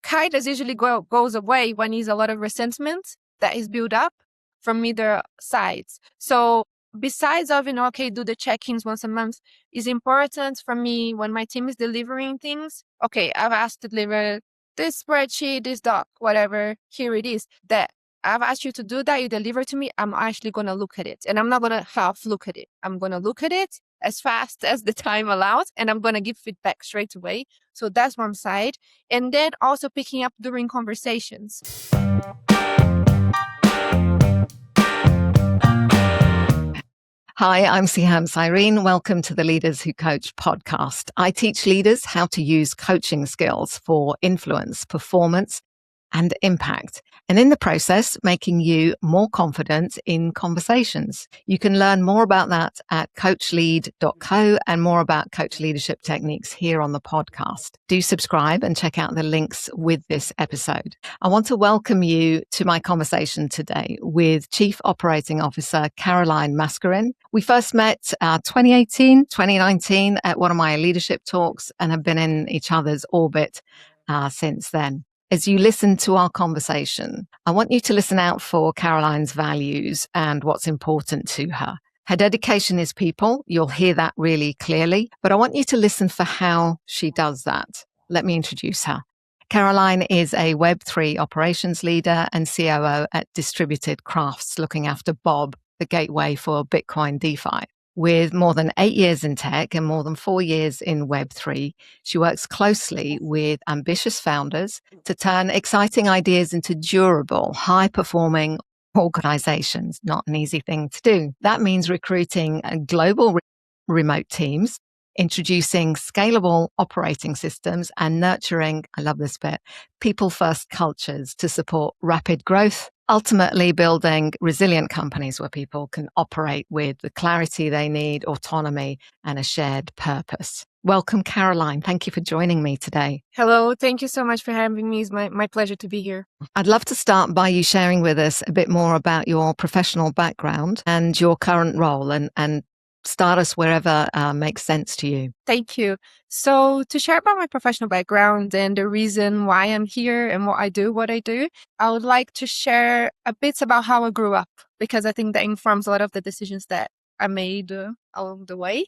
kindness usually goes away when there's a lot of resentment that is built up from either sides. So besides of, okay, do the check-ins once a month, is important for me when my team is delivering things. Okay, I've asked to deliver this spreadsheet, this doc, whatever, here it is. That I've asked you to do that, you deliver to me, I'm actually going to look at it. And I'm not going to half look at it. I'm going to look at it as fast as the time allows, and I'm going to give feedback straight away. So that's one side. And then also picking up during conversations. Hi, I'm Sehaam Cyrene. Welcome to the Leaders Who Coach podcast. I teach leaders how to use coaching skills for influence, performance, and impact. And in the process, making you more confident in conversations. You can learn more about that at coachlead.co and more about coach leadership techniques here on the podcast. Do subscribe and check out the links with this episode. I want to welcome you to my conversation today with Chief Operating Officer Caroline Mascarin. We first met 2019 at one of my leadership talks and have been in each other's orbit since then. As you listen to our conversation, I want you to listen out for Caroline's values and what's important to her. Her dedication is people. You'll hear that really clearly, but I want you to listen for how she does that. Let me introduce her. Caroline is a Web3 operations leader and COO at Distributed Crafts, looking after Bob, the gateway for Bitcoin DeFi. With more than 8 years in tech and more than 4 years in Web3, she works closely with ambitious founders to turn exciting ideas into durable, high-performing organizations. Not an easy thing to do. That means recruiting global remote teams, introducing scalable operating systems, and nurturing, I love this bit, people-first cultures to support rapid growth, ultimately building resilient companies where people can operate with the clarity they need, autonomy, and a shared purpose. Welcome, Caroline. Thank you for joining me today. Hello. Thank you so much for having me. It's my pleasure to be here. I'd love to start by you sharing with us a bit more about your professional background and your current role, and start us wherever makes sense to you. Thank you. So to share about my professional background and the reason why I'm here and what I do, I would like to share a bit about how I grew up, because I think that informs a lot of the decisions that I made along the way.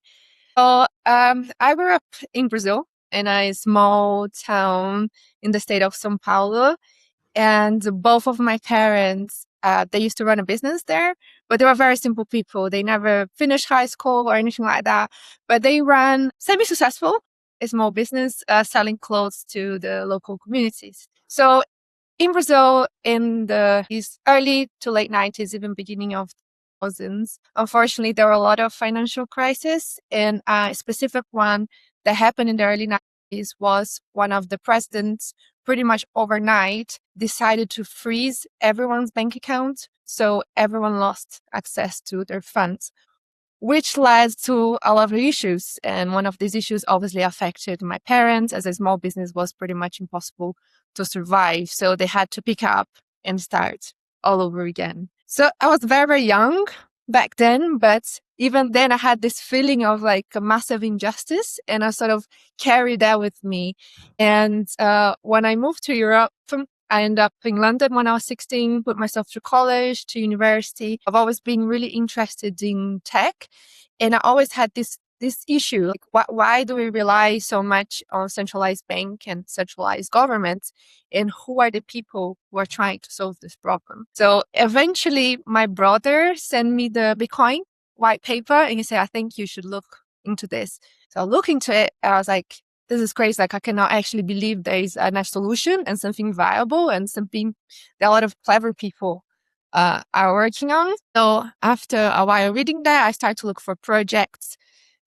So I grew up in Brazil, in a small town in the state of São Paulo. And both of my parents, they used to run a business there, but they were very simple people. They never finished high school or anything like that, but they ran semi-successful, a small business selling clothes to the local communities. So in Brazil, in the early to late 90s, even beginning of 2000s, unfortunately, there were a lot of financial crises, and a specific one that happened in the early 90s was one of the presidents pretty much overnight decided to freeze everyone's bank account. So everyone lost access to their funds, which led to a lot of issues. And one of these issues obviously affected my parents, as a small business was pretty much impossible to survive. So they had to pick up and start all over again. So I was very, very young back then, but even then I had this feeling of like a massive injustice, and I sort of carried that with me. And when I moved to Europe, I ended up in London when I was 16, put myself through college, to university. I've always been really interested in tech, and I always had this issue, like why do we rely so much on centralized bank and centralized government, and who are the people who are trying to solve this problem? So eventually my brother sent me the Bitcoin white paper, and he said, I think you should look into this. So I looked into it, and I was like, this is crazy. Like, I cannot actually believe there is a solution and something viable and something that a lot of clever people are working on. So after a while reading that, I started to look for projects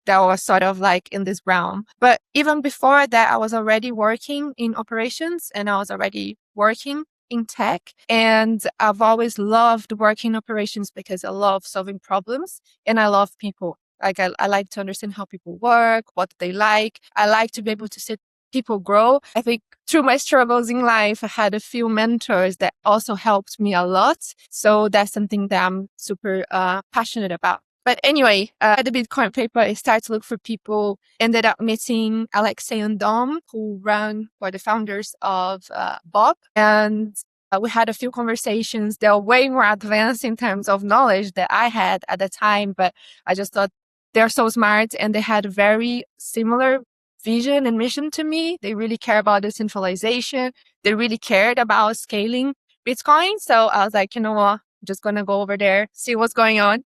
that was sort of like in this realm. But even before that, I was already working in operations, and I was already working in tech. And I've always loved working in operations because I love solving problems and I love people. Like, I like to understand how people work, what they like. I like to be able to see people grow. I think through my struggles in life, I had a few mentors that also helped me a lot. So that's something that I'm super passionate about. But anyway, at the Bitcoin paper, I started to look for people, ended up meeting Alexei and Dom, who were the founders of Bob. And we had a few conversations. They were way more advanced in terms of knowledge that I had at the time, but I just thought they're so smart and they had very similar vision and mission to me. They really care about decentralization. They really cared about scaling Bitcoin. So I was like, you know what? I'm just going to go over there, see what's going on.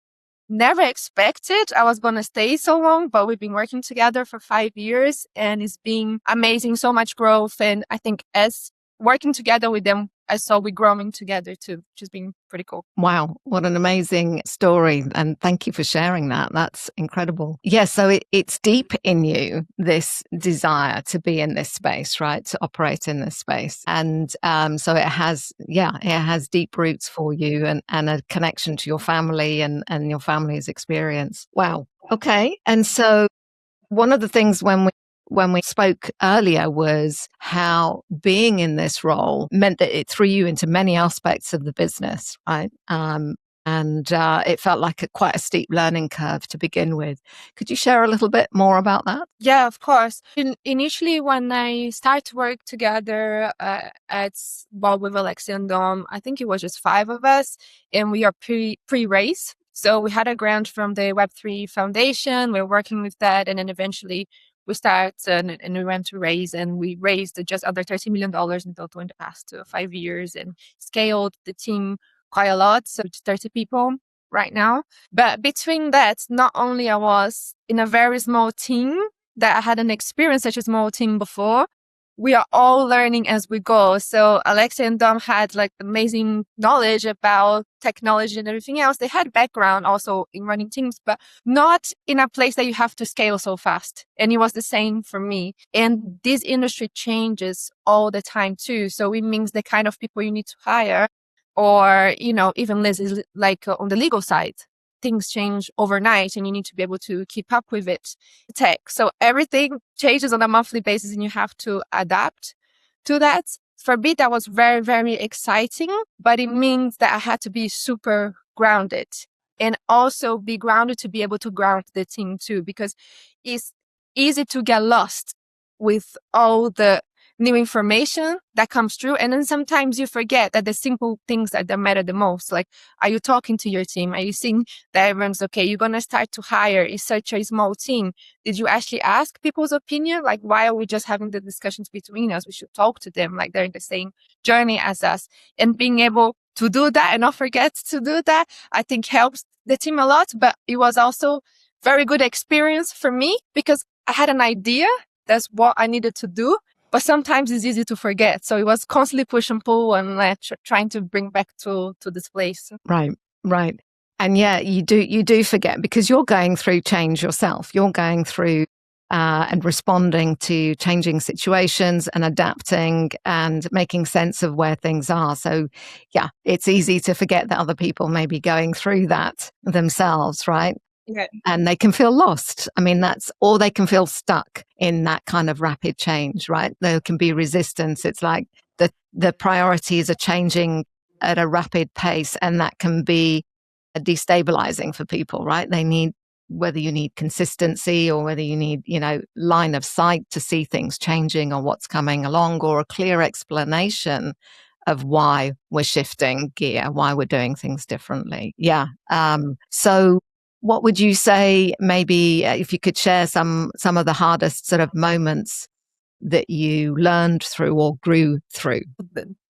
Never expected I was going to stay so long, but we've been working together for 5 years and it's been amazing. So much growth. And I think as working together with them, I saw we growing together too, which has been pretty cool. Wow, what an amazing story. And thank you for sharing that. That's incredible. Yeah, so it's deep in you, this desire to be in this space, right? To operate in this space. And so it has deep roots for you and a connection to your family and your family's experience. Wow. Okay. And so one of the things when we spoke earlier was how being in this role meant that it threw you into many aspects of the business, right? And it felt like quite a steep learning curve to begin with. Could you share a little bit more about that? Yeah, of course. Initially, when I started to work together at Bob with Alexi and Dom, I think it was just 5 of us, and we are pre-race. So we had a grant from the Web3 Foundation. We're working with that, and then eventually we started and we went to raise, and we raised just under $30 million in total in the past 5 years, and scaled the team quite a lot, so to 30 people right now. But between that, not only I was in a very small team that I hadn't experienced such a small team before, we are all learning as we go. So Alexia and Dom had like amazing knowledge about technology and everything else. They had background also in running teams, but not in a place that you have to scale so fast. And it was the same for me. And this industry changes all the time too. So it means the kind of people you need to hire, or, even like on the legal side, things change overnight and you need to be able to keep up with it. Tech. So everything changes on a monthly basis and you have to adapt to that. For me, that was very, very exciting, but it means that I had to be super grounded and also be grounded to be able to ground the team too, because it's easy to get lost with all the new information that comes through. And then sometimes you forget that the simple things that matter the most. Like, are you talking to your team? Are you seeing that everyone's okay? You're going to start to hire. It's such a small team. Did you actually ask people's opinion? Like, why are we just having the discussions between us? We should talk to them like they're in the same journey as us. And being able to do that and not forget to do that, I think helps the team a lot. But it was also very good experience for me because I had an idea. That's what I needed to do. But sometimes it's easy to forget. So it was constantly push and pull and trying to bring back to this place. Right, right. And yeah, you do forget because you're going through change yourself. You're going through and responding to changing situations and adapting and making sense of where things are. So yeah, it's easy to forget that other people may be going through that themselves, right? Yeah. And they can feel lost. I mean, or they can feel stuck in that kind of rapid change, right? There can be resistance. It's like the priorities are changing at a rapid pace, and that can be destabilizing for people, right? Whether you need consistency or whether you need, line of sight to see things changing or what's coming along, or a clear explanation of why we're shifting gear, why we're doing things differently. Yeah. So what would you say, maybe if you could share some of the hardest sort of moments that you learned through or grew through?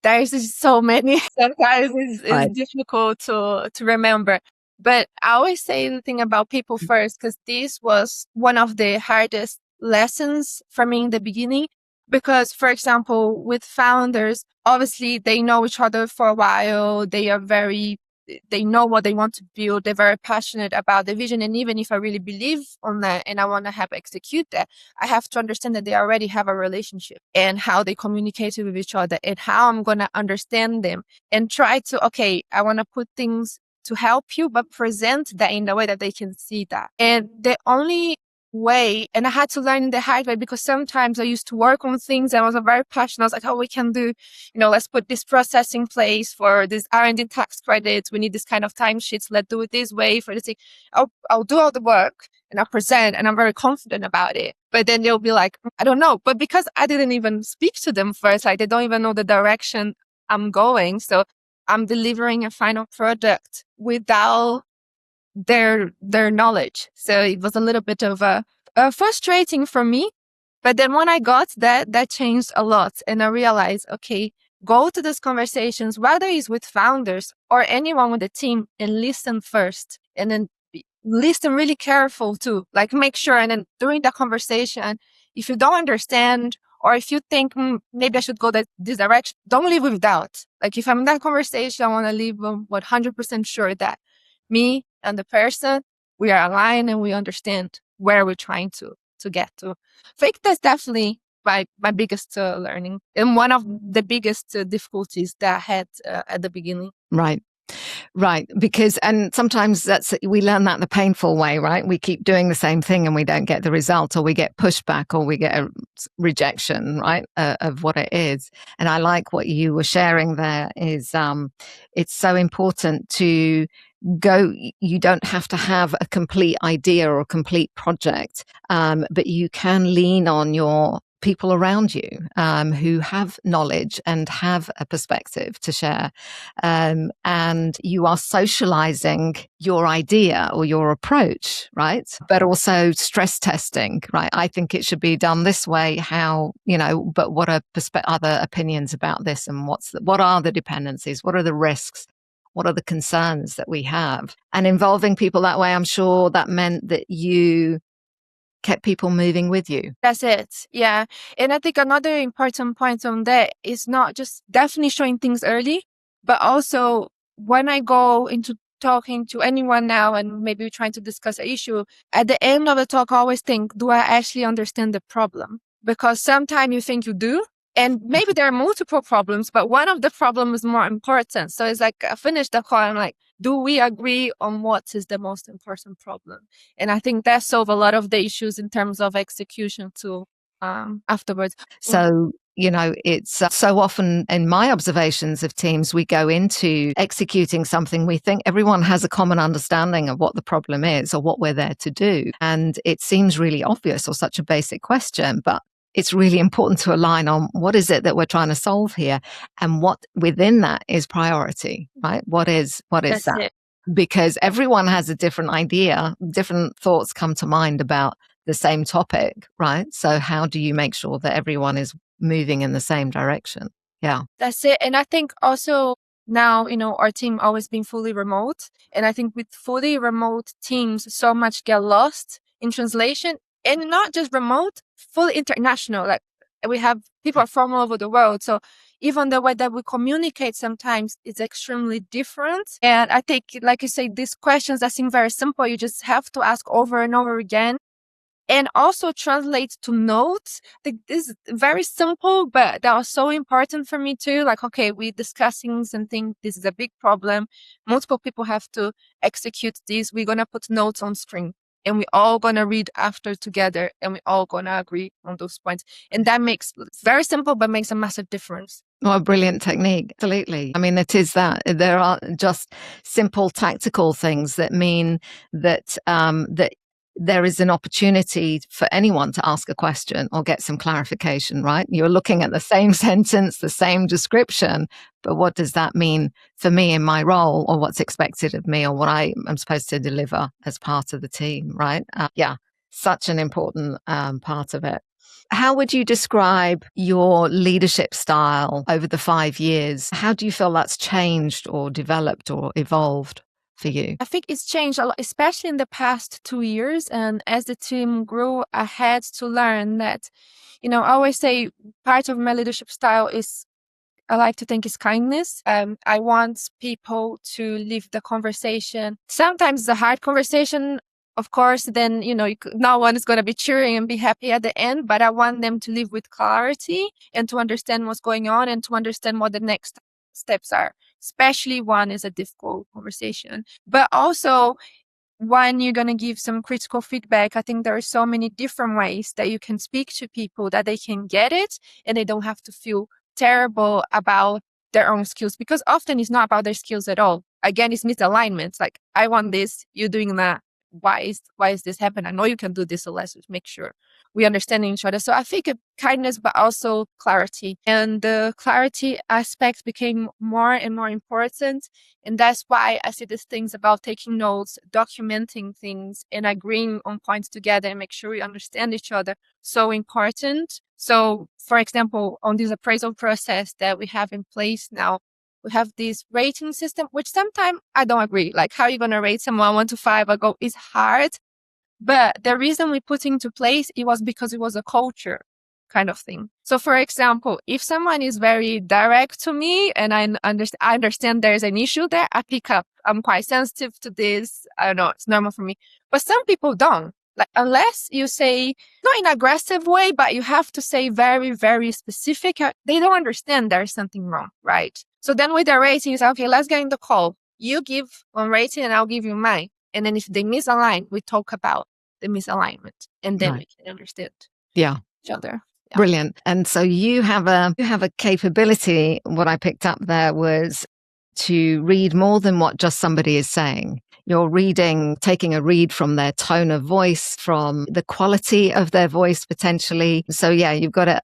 There's just so many. Sometimes Right. it's difficult to remember. But I always say the thing about people first, because this was one of the hardest lessons for me in the beginning. Because, for example, with founders, obviously they know each other for a while. They know what they want to build. They're very passionate about the vision. And even if I really believe on that and I want to help execute that, I have to understand that they already have a relationship and how they communicate with each other and how I'm going to understand them and try to, okay, I want to put things to help you, but present that in the way that they can see that. And the only way. And I had to learn the hard way, because sometimes I used to work on things and I was very passionate. I was like, oh, we can do, let's put this process in place for this R&D tax credits. We need this kind of timesheets. Let's do it this way for this thing. I'll do all the work and I'll present and I'm very confident about it. But then they'll be like, I don't know. But because I didn't even speak to them first, like they don't even know the direction I'm going. So I'm delivering a final product without their knowledge. So it was a little bit of a frustrating for me. But then when I got that changed a lot. And I realized, okay, go to these conversations, whether it's with founders or anyone with the team, and listen first. And then listen really careful too. Like make sure. And then during the conversation, if you don't understand, or if you think maybe I should go this direction, don't leave with doubt. Like if I'm in that conversation, I want to leave 100% sure that me and the person, we are aligned and we understand where we're trying to get to. I think that's definitely my biggest learning, and one of the biggest difficulties that I had at the beginning. Right. Right. Because, and sometimes we learn that the painful way, right? We keep doing the same thing and we don't get the result, or we get pushback, or we get a rejection, right? Of what it is. And I like what you were sharing there is, it's so important to you don't have to have a complete idea or a complete project, but you can lean on your people around you who have knowledge and have a perspective to share. And you are socializing your idea or your approach, right? But also stress testing, right? I think it should be done this way. How, but what are other opinions about this? And what are the dependencies? What are the risks? What are the concerns that we have? And involving people that way, I'm sure that meant that you kept people moving with you. That's it. Yeah. And I think another important point on that is not just definitely showing things early, but also when I go into talking to anyone now and maybe trying to discuss an issue, at the end of the talk, I always think, do I actually understand the problem? Because sometimes you think you do, and maybe there are multiple problems, but one of the problems is more important. So it's like I finish the call, I'm like, do we agree on what is the most important problem? And I think that solves a lot of the issues in terms of execution too, afterwards. So, it's so often in my observations of teams, we go into executing something, we think everyone has a common understanding of what the problem is or what we're there to do. And it seems really obvious or such a basic question, but it's really important to align on what is it that we're trying to solve here, and what within that is priority, right? What is That's that? it. Because everyone has a different idea, different thoughts come to mind about the same topic, right? So how do you make sure that everyone is moving in the same direction? Yeah. That's it. And I think also now, our team always been fully remote. And I think with fully remote teams, so much get lost in translation, and not just remote, fully international. Like we have people from all over the world. So even the way that we communicate sometimes is extremely different. And I think, like you say, these questions that seem very simple, you just have to ask over and over again. And also translate to notes. This is very simple, but that was so important for me too. Like, okay, we discussing something. This is a big problem. Multiple people have to execute this. We're going to put notes on screen, and we're all going to read after together, and we're all going to agree on those points. And that makes very simple, but makes a massive difference. Well, a brilliant technique. Absolutely. I mean, it is that there are just simple tactical things that mean that, that there is an opportunity for anyone to ask a question or get some clarification, right? You're looking at the same sentence, the same description, but what does that mean for me in my role, or what's expected of me, or what I am supposed to deliver as part of the team, right? Yeah, such an important part of it. How would you describe your leadership style over the 5 years? How do you feel that's changed or developed or evolved for you? I think it's changed a lot, especially in the past 2 years. And as the team grew, I had to learn that, I always say part of my leadership style is, I like to think, is kindness. I want people to leave the conversation. Sometimes it's a hard conversation, of course, then, no one is going to be cheering and be happy at the end, but I want them to leave with clarity and to understand what's going on and to understand what the next steps are, especially one is a difficult conversation. But also when you're going to give some critical feedback, I think there are so many different ways that you can speak to people that they can get it and they don't have to feel terrible about their own skills, because often it's not about their skills at all. Again, it's misalignments. Like, I want this, you're doing that. Why is this happening? I know you can do this, so let's just make sure we understand each other. So I think kindness, but also clarity. And the clarity aspect became more and more important. And that's why I see these things about taking notes, documenting things, and agreeing on points together and make sure we understand each other so important. So, for example, on this appraisal process that we have in place now, we have this rating system, which sometimes I don't agree. Like, how are you going to rate someone 1 to 5? I go, it's hard. But the reason we put into place, it was because it was a culture kind of thing. So, for example, if someone is very direct to me and I understand there's an issue there, I pick up. I'm quite sensitive to this. I don't know, it's normal for me. But some people don't. Like, unless you say, not in an aggressive way, but you have to say very, very specific, they don't understand there's something wrong, right? So then with the rating, you say, okay, let's get in the call. You give one rating and I'll give you mine. And then if they misalign, we talk about the misalignment and then we can understand each other. Yeah. Brilliant. And so you have a capability. What I picked up there was to read more than what just somebody is saying. You're taking a read from their tone of voice, from the quality of their voice potentially. So yeah, you've got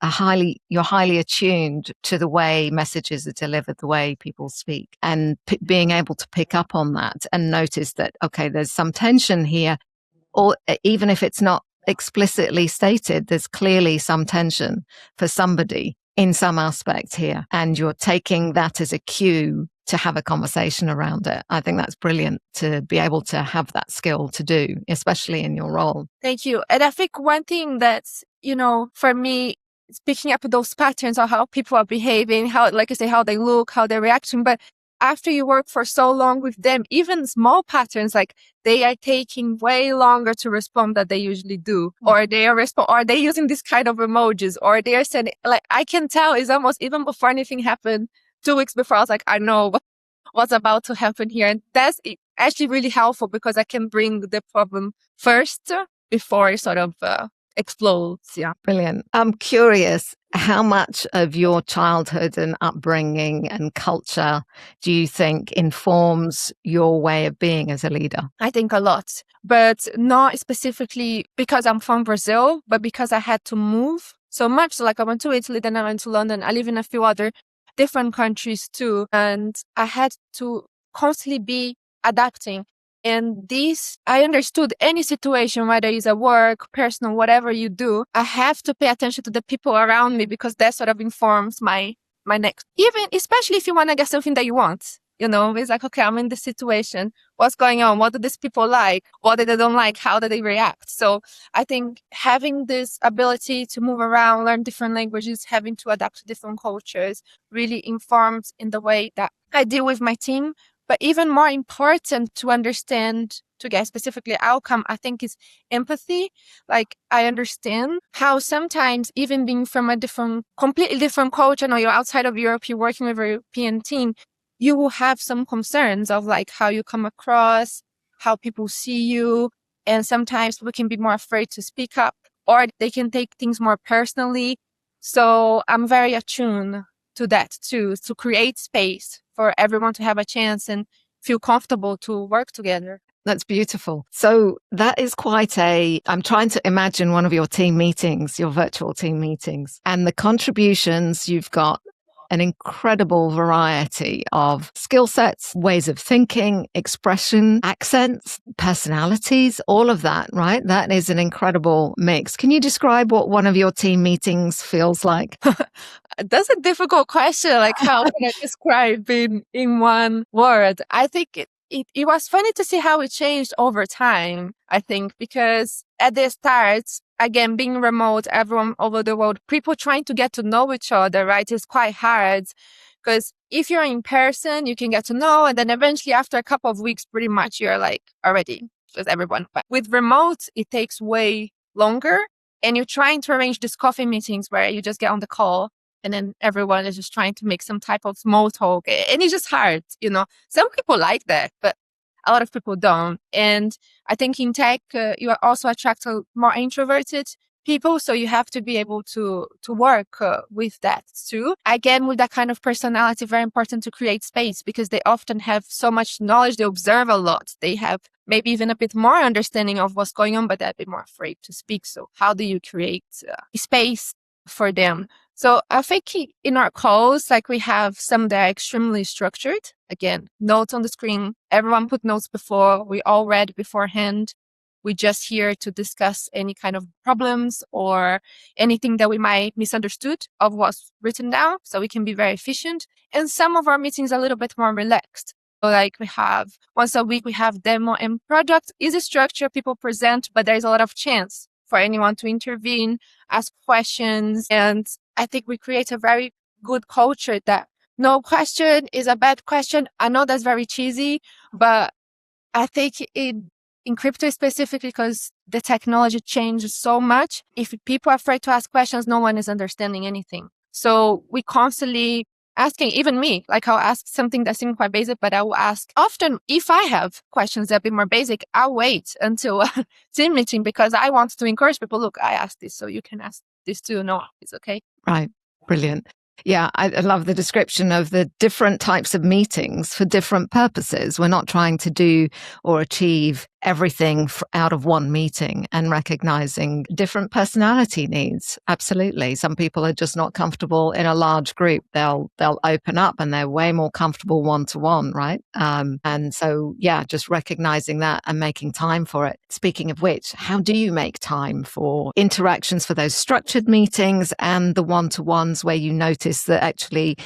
you're highly attuned to the way messages are delivered, the way people speak, and being able to pick up on that and notice that, okay, there's some tension here, or even if it's not explicitly stated, there's clearly some tension for somebody in some aspect here. And you're taking that as a cue to have a conversation around it. I think that's brilliant to be able to have that skill to do, especially in your role. Thank you. And I think one thing that's, for me, is picking up those patterns of how people are behaving, how, like I say, how they look, how they're reacting. But after you work for so long with them, even small patterns, like they are taking way longer to respond than they usually do, or they are they using this kind of emojis, or they are sending, like, I can tell it's almost even before anything happened. 2 weeks before, I was like, I know what's about to happen here. And that's actually really helpful because I can bring the problem first before it sort of explodes. Yeah. Brilliant. I'm curious, how much of your childhood and upbringing and culture do you think informs your way of being as a leader? I think a lot, but not specifically because I'm from Brazil, but because I had to move so much. So like, I went to Italy, then I went to London. I live in a few other different countries too. And I had to constantly be adapting. And this, I understood any situation, whether it's at work, personal, whatever you do, I have to pay attention to the people around me because that sort of informs my next, even especially if you want to get something that you want. It's like, okay, I'm in this situation. What's going on? What do these people like? What do they don't like? How do they react? So I think having this ability to move around, learn different languages, having to adapt to different cultures really informs in the way that I deal with my team. But even more important to understand, to get specifically outcome, I think is empathy. Like, I understand how sometimes even being from a completely different culture, you're outside of Europe, you're working with a European team, you will have some concerns of like how you come across, how people see you. And sometimes we can be more afraid to speak up, or they can take things more personally. So I'm very attuned to that too, to create space for everyone to have a chance and feel comfortable to work together. That's beautiful. So that is I'm trying to imagine one of your team meetings, your virtual team meetings, and the contributions. You've got an incredible variety of skill sets, ways of thinking, expression, accents, personalities, all of that, right? That is an incredible mix. Can you describe what one of your team meetings feels like? That's a difficult question. Like, how can I describe in one word? I think it was funny to see how it changed over time, I think, because at the start, again, being remote, everyone over the world, people trying to get to know each other, right, is quite hard. Because if you're in person, you can get to know. And then eventually, after a couple of weeks, pretty much you're like already with everyone. But with remote, it takes way longer. And you're trying to arrange these coffee meetings where you just get on the call and then everyone is just trying to make some type of small talk. And it's just hard, Some people like that, but a lot of people don't. And I think in tech, you also attract more introverted people. So you have to be able to work with that too. Again, with that kind of personality, very important to create space because they often have so much knowledge. They observe a lot. They have maybe even a bit more understanding of what's going on, but they're a bit more afraid to speak. So how do you create space for them? So I think in our calls, like we have some that are extremely structured. Again, notes on the screen. Everyone put notes before. We all read beforehand. We're just here to discuss any kind of problems or anything that we might misunderstood of what's written down. So we can be very efficient. And some of our meetings are a little bit more relaxed. So like we have once a week, we have demo and product. Easy structure, people present, but there's a lot of chance for anyone to intervene, ask questions. And I think we create a very good culture that no question is a bad question. I know that's very cheesy, but I think in crypto specifically, because the technology changes so much, if people are afraid to ask questions, no one is understanding anything. So we constantly asking, even me, like I'll ask something that seems quite basic, but I will ask often if I have questions that are a bit more basic, I'll wait until a team meeting because I want to encourage people, look, I asked this, so you can ask this too. No, it's okay. Right. Brilliant. Yeah, I love the description of the different types of meetings for different purposes. We're not trying to do or achieve everything out of one meeting, and recognizing different personality needs. Absolutely. Some people are just not comfortable in a large group. They'll open up and they're way more comfortable one-to-one, right? And so, yeah, just recognizing that and making time for it. Speaking of which, how do you make time for interactions for those structured meetings and the one-to-ones where you notice that actually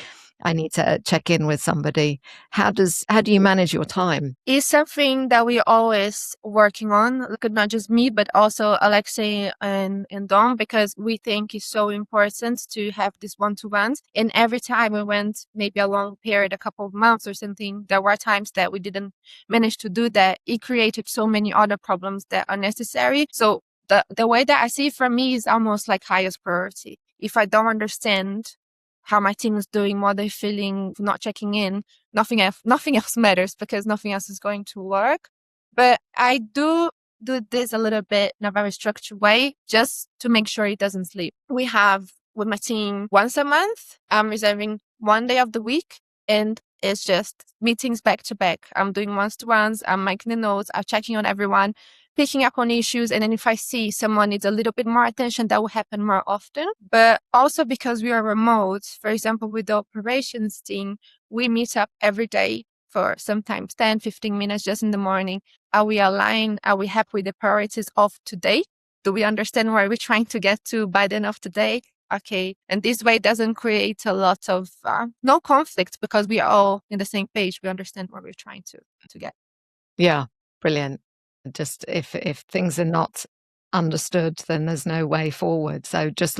I need to check in with somebody? How do you manage your time? It's something that we're always working on. Look, not just me, but also Alexei and Dom, because we think it's so important to have these one-to-ones. And every time we went maybe a long period, a couple of months or something, there were times that we didn't manage to do that. It created so many other problems that are necessary. So the way that I see it for me is almost like highest priority. If I don't understand how my team is doing, what they're feeling, not checking in, nothing else matters because nothing else is going to work. But I do this a little bit in a very structured way just to make sure it doesn't sleep. We have with my team once a month. I'm reserving one day of the week and it's just meetings back to back. I'm doing ones-to-ones. I'm making the notes. I'm checking on everyone, picking up on issues. And then if I see someone needs a little bit more attention, that will happen more often. But also because we are remote, for example, with the operations team, we meet up every day for sometimes 10, 15 minutes just in the morning. Are we aligned? Are we happy with the priorities of today? Do we understand where we're trying to get to by the end of the day? Okay. And this way doesn't create a lot of no conflict because we are all in the same page. We understand where we're trying to get. Yeah, brilliant. Just if things are not understood, then there's no way forward. So just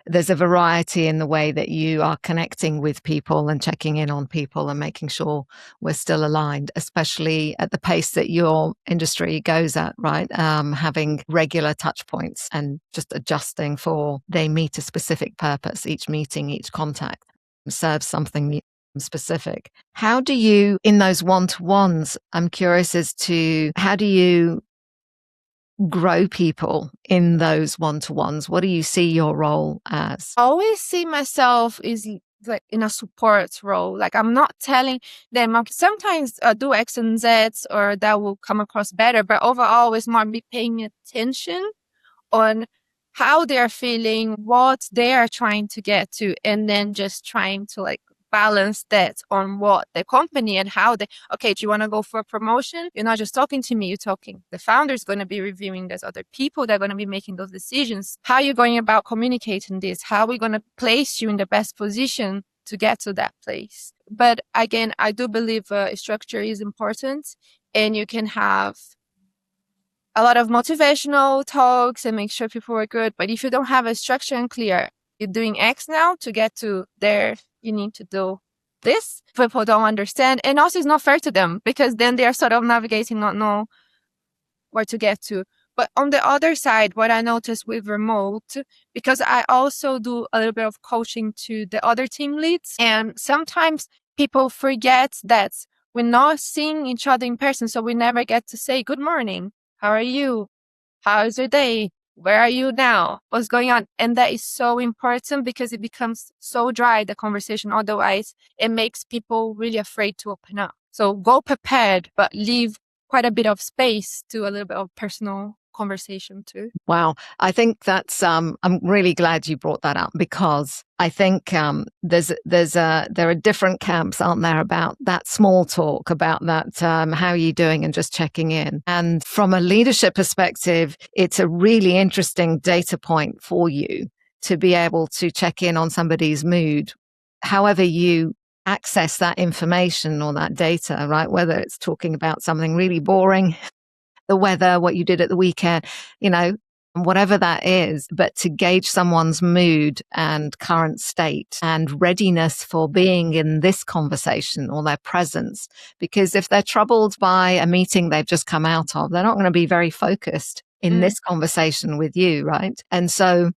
there's a variety in the way that you are connecting with people and checking in on people and making sure we're still aligned, especially at the pace that your industry goes at, right? Having regular touch points and just adjusting for they meet a specific purpose. Each meeting, each contact serves something specific. How do you, in those one-to-ones, I'm curious as to how do you grow people in those one-to-ones? What do you see your role as? I always see myself is like in a support role. Like I'm not telling them, sometimes do X and Z or that will come across better, but overall it's more be paying attention on how they're feeling, what they are trying to get to, and then just trying to like balance that on what the company and how okay, do you want to go for a promotion? You're not just talking to me, you're talking. The founder is going to be reviewing. There's other people that are going to be making those decisions. How are you going about communicating this? How are we going to place you in the best position to get to that place? But again, I do believe structure is important and you can have a lot of motivational talks and make sure people are good. But if you don't have a structure and clear, you're doing X now to get to there, you need to do this. People don't understand. And also it's not fair to them because then they are sort of navigating, not know where to get to. But on the other side, what I noticed with remote, because I also do a little bit of coaching to the other team leads. And sometimes people forget that we're not seeing each other in person. So we never get to say, good morning. How are you? How's your day? Where are you now? What's going on? And that is so important because it becomes so dry, the conversation. Otherwise, it makes people really afraid to open up. So go prepared, but leave quite a bit of space to a little bit of personal conversation too. Wow. I think that's, I'm really glad you brought that up, because I think there are different camps, aren't there, about that small talk, about that, how are you doing, and just checking in. And from a leadership perspective, it's a really interesting data point for you to be able to check in on somebody's mood, however you access that information or that data, right? Whether it's talking about something really boring, the weather, what you did at the weekend, whatever that is, but to gauge someone's mood and current state and readiness for being in this conversation, or their presence. Because if they're troubled by a meeting they've just come out of, they're not going to be very focused in this conversation with you, right? And so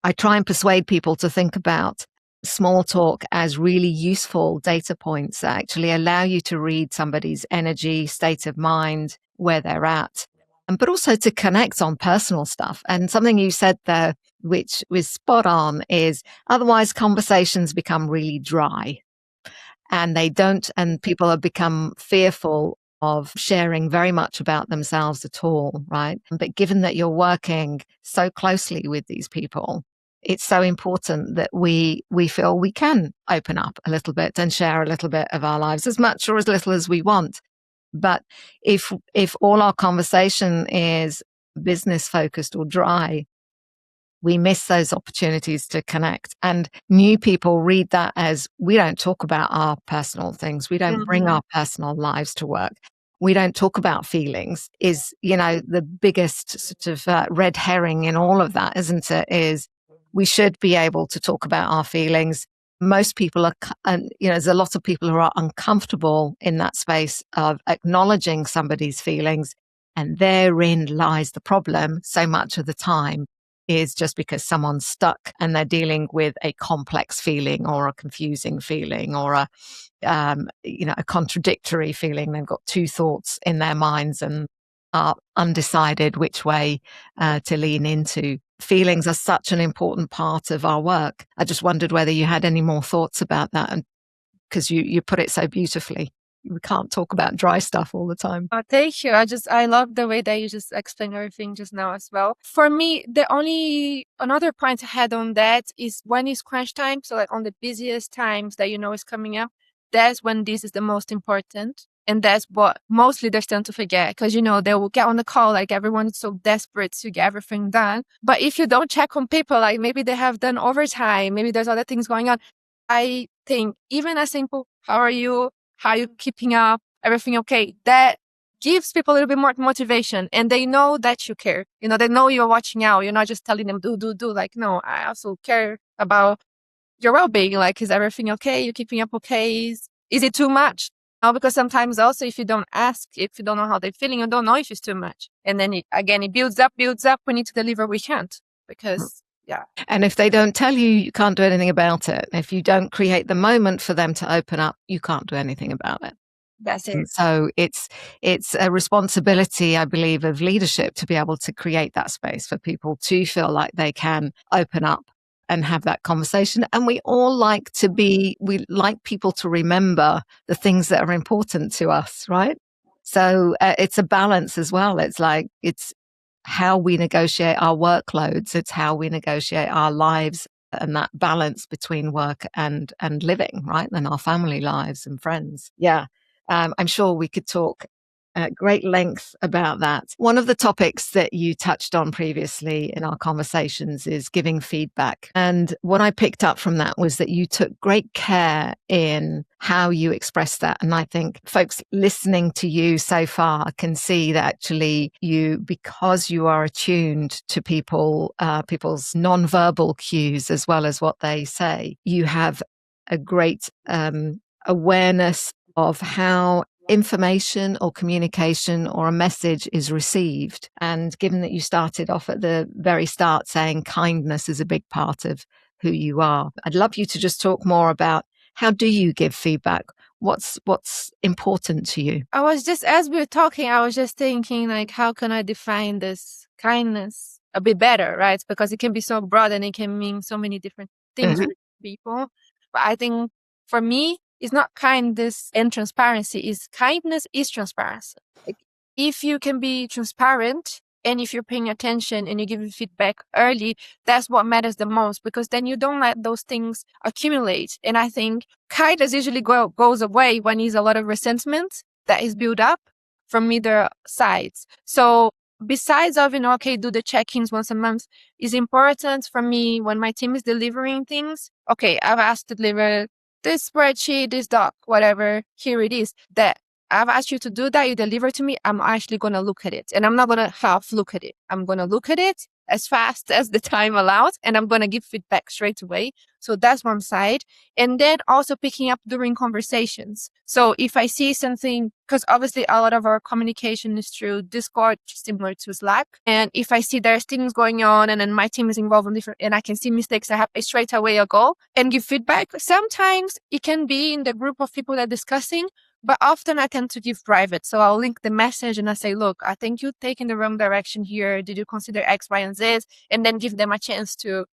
I try and persuade people to think about small talk as really useful data points that actually allow you to read somebody's energy, state of mind, where they're at, but also to connect on personal stuff. And something you said there, which was spot on, is otherwise conversations become really dry, and people have become fearful of sharing very much about themselves at all, right? But given that you're working so closely with these people, it's so important that we feel we can open up a little bit and share a little bit of our lives, as much or as little as we want. But if all our conversation is business focused or dry, we miss those opportunities to connect. And new people read that as, we don't talk about our personal things. We don't bring our personal lives to work. We don't talk about feelings, is, the biggest sort of red herring in all of that, isn't it? Is we should be able to talk about our feelings. Most people are, there's a lot of people who are uncomfortable in that space of acknowledging somebody's feelings. And therein lies the problem so much of the time, is just because someone's stuck and they're dealing with a complex feeling or a confusing feeling or a contradictory feeling. They've got two thoughts in their minds and are undecided which way to lean into. Feelings are such an important part of our work. I just wondered whether you had any more thoughts about that, and because you put it so beautifully. We can't talk about dry stuff all the time. Oh, thank you. I love the way that you just explained everything just now as well. For me, another point I had on that is when it's crunch time. So like on the busiest times that is coming up, that's when this is the most important. And that's what most leaders tend to forget, because, they will get on the call, like everyone's so desperate to get everything done. But if you don't check on people, like maybe they have done overtime, maybe there's other things going on. I think even a simple, how are you? How are you keeping up? Everything okay? That gives people a little bit more motivation, and they know that you care. They know you're watching out. You're not just telling them, do. Like, no, I also care about your well-being. Like, is everything okay? You keeping up okay? Is it too much? No, because sometimes also if you don't ask, if you don't know how they're feeling, you don't know if it's too much. And then it builds up. We need to deliver. We can't, because yeah. And if they don't tell you, you can't do anything about it. If you don't create the moment for them to open up, you can't do anything about it. That's it. And so it's a responsibility, I believe, of leadership to be able to create that space for people to feel like they can open up and have that conversation. And we like people to remember the things that are important to us, right? So it's a balance as well. It's how we negotiate our workloads. It's how we negotiate our lives, and that balance between work and living, right? And our family lives and friends. Yeah. I'm sure we could talk at great length about that. One of the topics that you touched on previously in our conversations is giving feedback. And what I picked up from that was that you took great care in how you express that. And I think folks listening to you so far can see that actually because you are attuned to people's nonverbal cues as well as what they say, you have a great awareness of how information or communication or a message is received. And given that you started off at the very start saying kindness is a big part of who you are, I'd love you to just talk more about, how do you give feedback? What's important to you? I was just, as we were talking, I was just thinking, like, how can I define this kindness a bit better, right? Because it can be so broad and it can mean so many different things for people. But I think for me, it's not kindness and transparency. Is kindness is transparency. Like, if you can be transparent and if you're paying attention and you give feedback early, that's what matters the most, because then you don't let those things accumulate. And I think kindness usually goes away when there's a lot of resentment that is built up from either sides. So besides of, okay, do the check-ins once a month, is important for me when my team is delivering things. Okay, I've asked to deliver this spreadsheet, this doc, whatever, here it is. That I've asked you to do that, you deliver to me, I'm actually going to look at it. And I'm not going to half look at it. I'm going to look at it as fast as the time allows, and I'm going to give feedback straight away. So that's one side. And then also picking up during conversations. So if I see something, because obviously a lot of our communication is through Discord, similar to Slack. And if I see there's things going on and then my team is involved in different, and I can see mistakes that happen, straight away I'll go and give feedback. Sometimes it can be in the group of people that are discussing, but often I tend to give private. So I'll link the message and I say, look, I think you're taking the wrong direction here. Did you consider X, Y, and Z? And then give them a chance to,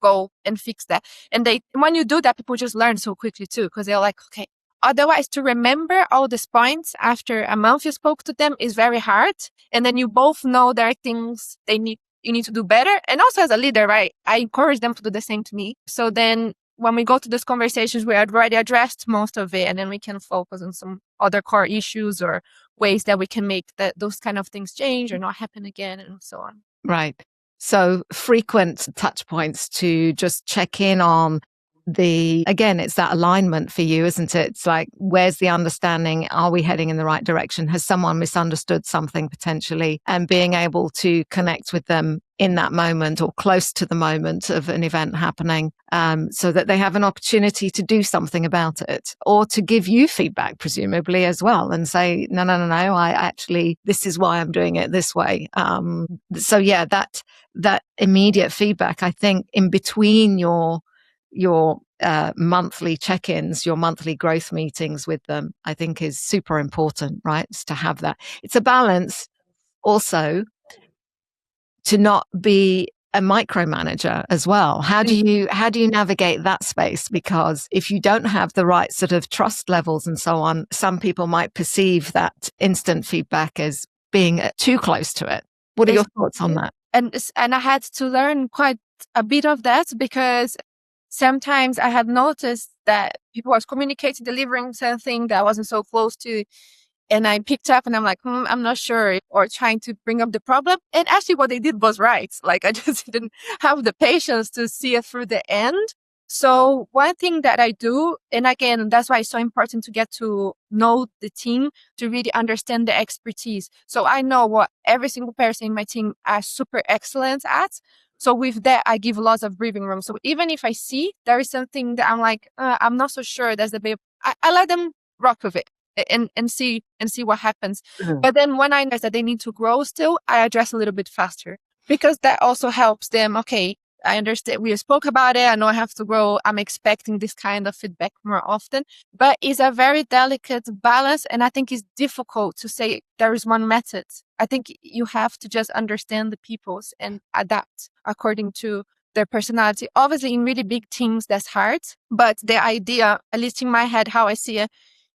go and fix that. And when you do that, people just learn so quickly too, because they're like, okay. Otherwise, to remember all these points after a month you spoke to them is very hard. And then you both know there are things you need to do better. And also as a leader, right, I encourage them to do the same to me. So then when we go to these conversations, we had already addressed most of it, and then we can focus on some other core issues or ways that we can make those kind of things change or not happen again, and so on. Right. So frequent touch points to just check in on again, it's that alignment for you, isn't it? It's like, where's the understanding? Are we heading in the right direction? Has someone misunderstood something potentially? And being able to connect with them in that moment or close to the moment of an event happening, so that they have an opportunity to do something about it, or to give you feedback, presumably as well, and say, no, I actually, this is why I'm doing it this way. So yeah, that immediate feedback, I think, in between your monthly check-ins, your monthly growth meetings with them, I think is super important, right? It's to have that. It's a balance also to not be a micromanager as well. How do you navigate that space? Because if you don't have the right sort of trust levels and so on, some people might perceive that instant feedback as being too close to it. What are your thoughts on that? And I had to learn quite a bit of that, because sometimes I had noticed that people was communicating, delivering something that I wasn't so close to. And I picked up and I'm like, I'm not sure, or trying to bring up the problem. And actually what they did was right. Like, I just didn't have the patience to see it through the end. So one thing that I do, and again, that's why it's so important to get to know the team, to really understand the expertise. So I know what every single person in my team are super excellent at. So with that, I give lots of breathing room. So even if I see there is something that I'm like, I'm not so sure that's the bit, I let them rock with it and see what happens. Mm-hmm. But then when I know that they need to grow still, I address a little bit faster, because that also helps them. Okay, I understand. We spoke about it. I know I have to grow. I'm expecting this kind of feedback more often, but it's a very delicate balance. And I think it's difficult to say there is one method. I think you have to just understand the peoples and adapt according to their personality. Obviously, in really big teams, that's hard. But the idea, at least in my head, how I see it,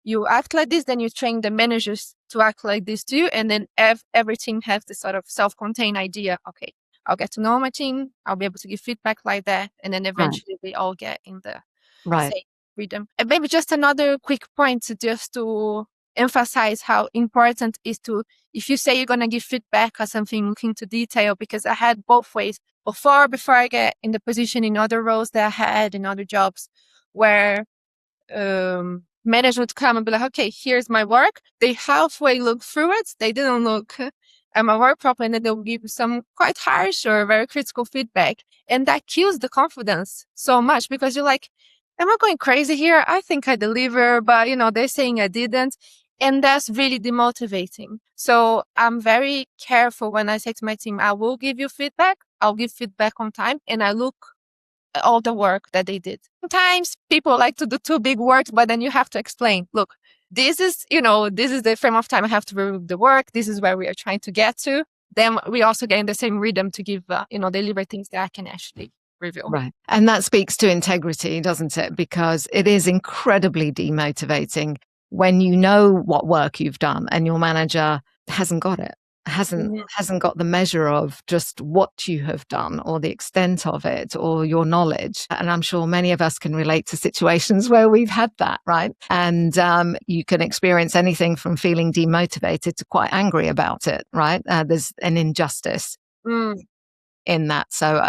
you act like this, then you train the managers to act like this too. And then every team has this sort of self-contained idea. Okay, I'll get to know my team. I'll be able to give feedback like that. And then eventually we all get in the same rhythm. And maybe just another quick point to emphasize how important is to, if you say you're going to give feedback or something, look into detail, because I had both ways before I get in the position in other roles that I had in other jobs, where managers would come and be like, okay, here's my work. They halfway look through it. They didn't look at my work properly, and then they'll give some quite harsh or very critical feedback. And that kills the confidence so much, because you're like, am I going crazy here? I think I deliver, but they're saying I didn't. And that's really demotivating. So I'm very careful when I say to my team, I will give you feedback. I'll give feedback on time, and I look all the work that they did. Sometimes people like to do too big work, but then you have to explain, look, this is the frame of time I have to review the work. This is where we are trying to get to. Then we also gain the same rhythm to give, deliver things that I can actually review. Right. And that speaks to integrity, doesn't it? Because it is incredibly demotivating when you know what work you've done and your manager hasn't got it, hasn't got the measure of just what you have done or the extent of it or your knowledge. And I'm sure many of us can relate to situations where we've had that, right? And you can experience anything from feeling demotivated to quite angry about it, right? There's an injustice in that. So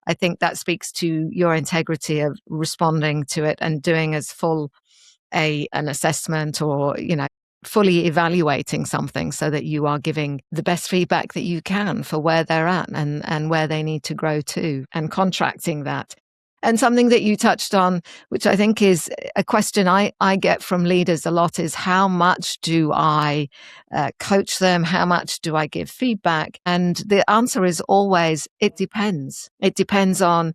I think that speaks to your integrity of responding to it and doing as full an assessment or, fully evaluating something so that you are giving the best feedback that you can for where they're at and where they need to grow to, and contracting that. And something that you touched on, which I think is a question I get from leaders a lot, is how much do I coach them? How much do I give feedback? And the answer is always, it depends. It depends on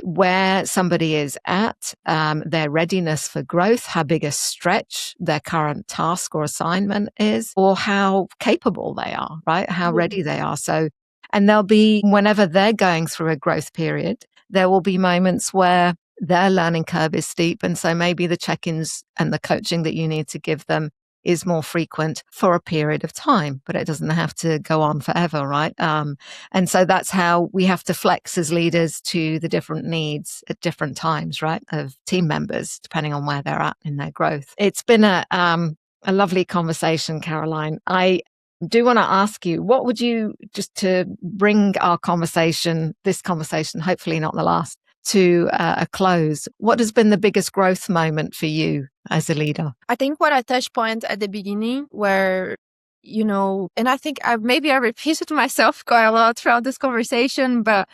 where somebody is at, their readiness for growth, how big a stretch their current task or assignment is, or how capable they are, right? How ready they are. So, and there'll be, whenever they're going through a growth period, there will be moments where their learning curve is steep. And so maybe the check-ins and the coaching that you need to give them is more frequent for a period of time, but it doesn't have to go on forever, right? And so that's how we have to flex as leaders to the different needs at different times, right, of team members, depending on where they're at in their growth. It's been a lovely conversation, Caroline. I do want to ask you, what would you, just to bring our conversation, this conversation, hopefully not the last, to a close, what has been the biggest growth moment for you as a leader? I think what I touched point at the beginning where, and I think I repeated myself quite a lot throughout this conversation, but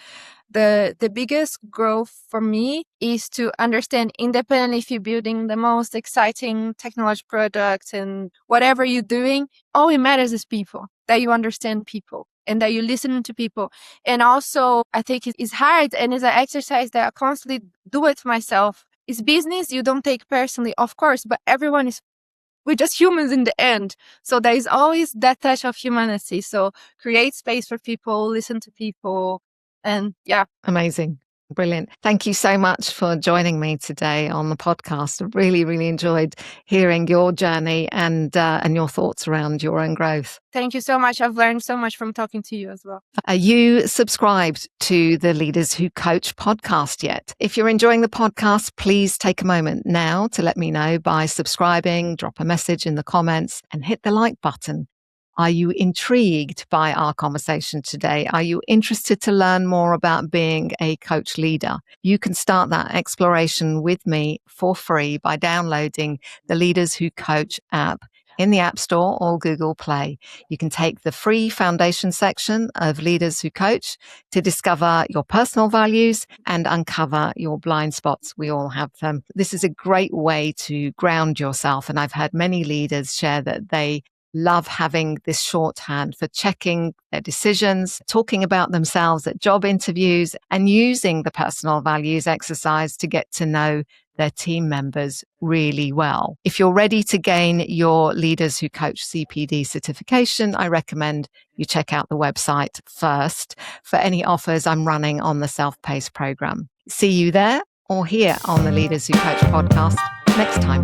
the biggest growth for me is to understand, independently if you're building the most exciting technology products and whatever you're doing, all it matters is people, that you understand people and that you listen to people. And also, I think it's hard, and it's an exercise that I constantly do it myself. It's business you don't take personally, of course, but we're just humans in the end. So there is always that touch of humanity. So create space for people, listen to people. And yeah. Amazing. Brilliant. Thank you so much for joining me today on the podcast. I really, really enjoyed hearing your journey and your thoughts around your own growth. Thank you so much. I've learned so much from talking to you as well. Are you subscribed to the Leaders Who Coach podcast yet? If you're enjoying the podcast, please take a moment now to let me know by subscribing, drop a message in the comments and hit the like button. Are you intrigued by our conversation today? Are you interested to learn more about being a coach leader? You can start that exploration with me for free by downloading the Leaders Who Coach app in the App Store or Google Play. You can take the free foundation section of Leaders Who Coach to discover your personal values and uncover your blind spots. We all have them. This is a great way to ground yourself. And I've had many leaders share that they love having this shorthand for checking their decisions, talking about themselves at job interviews, and using the personal values exercise to get to know their team members really well. If you're ready to gain your Leaders Who Coach CPD certification, I recommend you check out the website first for any offers I'm running on the self-paced program. See you there or here on the Leaders Who Coach podcast next time.